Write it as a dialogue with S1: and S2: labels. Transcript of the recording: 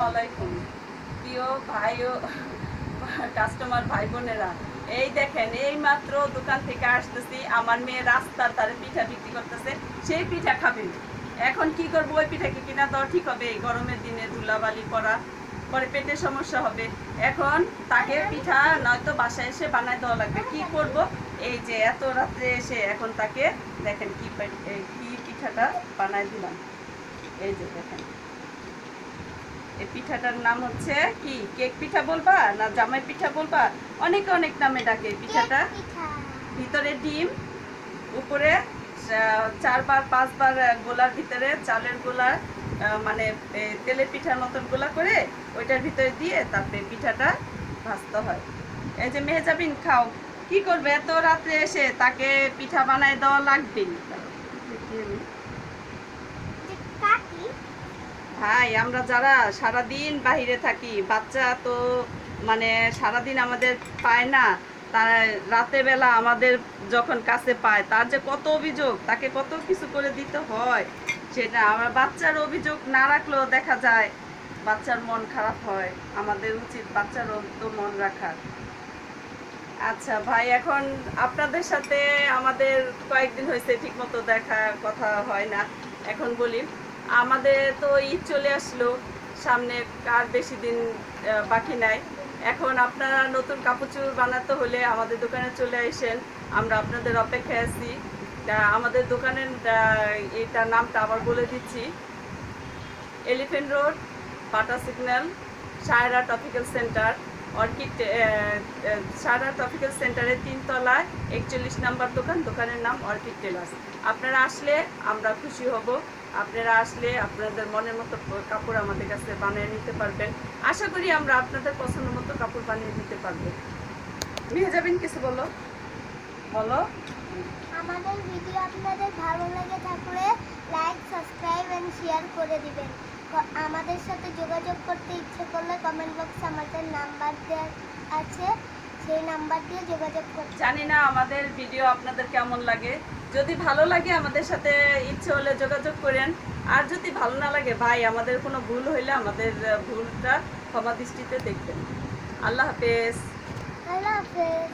S1: আলাইকুম প্রিয় ভাই ও কাস্টমার ভাই বোনেরা। এই দেখেন, এই মাত্র দোকান থেকে আসতেছি, আমার মেয়ে রাস্তার ধারে পিঠা বিক্রি করতেছে, সেই পিঠা খাবেন। এখন কি করবো, ওই পিঠা কি কিনা দেওয়া ঠিক হবে? এই গরমের দিনে ধুলাবালি করা, পরে পেটের সমস্যা হবে। এখন তাকে পিঠা নয়তো বাসায় এসে বানায় দেওয়া লাগবে। কি করব, এই যে এত রাত্রে এসে এখন তাকে দেখেন কি পিঠাটা বানায় দিলাম। এই যে দেখেন, এই পিঠাটার নাম হচ্ছে কি, কেক পিঠা বলবা না জামাই পিঠা বলবা, অনেকে অনেক নামে ডাকে পিঠাটা। ভিতরে ডিম, উপরে 4 বার 5 বার গোলার ভিতরে চালের গোলা, মানে তেলের পিঠার মতন গোলা করে ওইটার ভিতরে দিয়ে তারপরে পিঠাটা ভাজতে হয়। এই যে মেহজাবিন খাও, কি করবে এত রাত্রে এসে তাকে পিঠা বানায় দেওয়া লাগবেই। ভাই, আমরা যারা সারাদিন বাহিরে থাকি, বাচ্চা তো মানে সারাদিন আমাদের পায় না, তার রাতে বেলা আমাদের যখন কাছে পায় তার যে কত অভিযোগ, তাকে কত কিছু করে দিতে হয়, সেটা আমরা বাচ্চার অভিযোগ না রাখলেও দেখা যায় বাচ্চার মন খারাপ হয়। আমাদের উচিত বাচ্চারও তো মন রাখার। আচ্ছা ভাই, এখন আপনাদের সাথে আমাদের কয়েকদিন হয়েছে ঠিক মতো দেখা কথা হয় না। এখন বলি, আমাদের তো ঈদ চলে আসলো সামনে, আর বেশি দিন বাকি নাই। এখন আপনারা নতুন কাপড় বানাতে হলে আমাদের দোকানে চলে আসেন, আমরা আপনাদের অপেক্ষায় আছি। আমাদের দোকানের এটার নামটা আবার বলে দিচ্ছি, এলিফ্যান্ট রোড, বাটা signal, Saira tropical centre, orchid, Saira tropical সেন্টারের 3 তলায় 41 নাম্বার দোকান। দোকানের নাম অর্কিড টেলার্স। আপনারা আসলে আমরা খুশি হব। আপনারা আসলে আপনাদের মনের মতো কাপড় আমাদের কাছে বানিয়ে নিতে পারবেন। আশা করি আমরা আপনাদের পছন্দ মতো কাপড় বানিয়ে দিতে পারবো। নিয়ে যাবেন, কিছু বলো বলো।
S2: আমাদের ভিডিও আপনাদের ভালো লাগে থাকলে লাইক, সাবস্ক্রাইব এন্ড শেয়ার করে দিবেন। আমাদের সাথে যোগাযোগ করতে ইচ্ছে করলে কমেন্ট বক্সে আমাদের নাম্বার দেওয়া আছে, সেই নাম্বার দিয়ে যোগাযোগ করতে।
S1: জানি না আমাদের ভিডিও আপনাদের কেমন লাগে। যদি ভালো লাগে আমাদের সাথে ইচ্ছে হলে যোগাযোগ করেন, আর যদি ভালো না লাগে ভাই, আমাদের কোনো ভুল হইলে আমাদের ভুলটা ক্ষমা দৃষ্টিতে দেখবেন। আল্লাহ হাফেজ।
S2: আল্লাহ হাফেজ।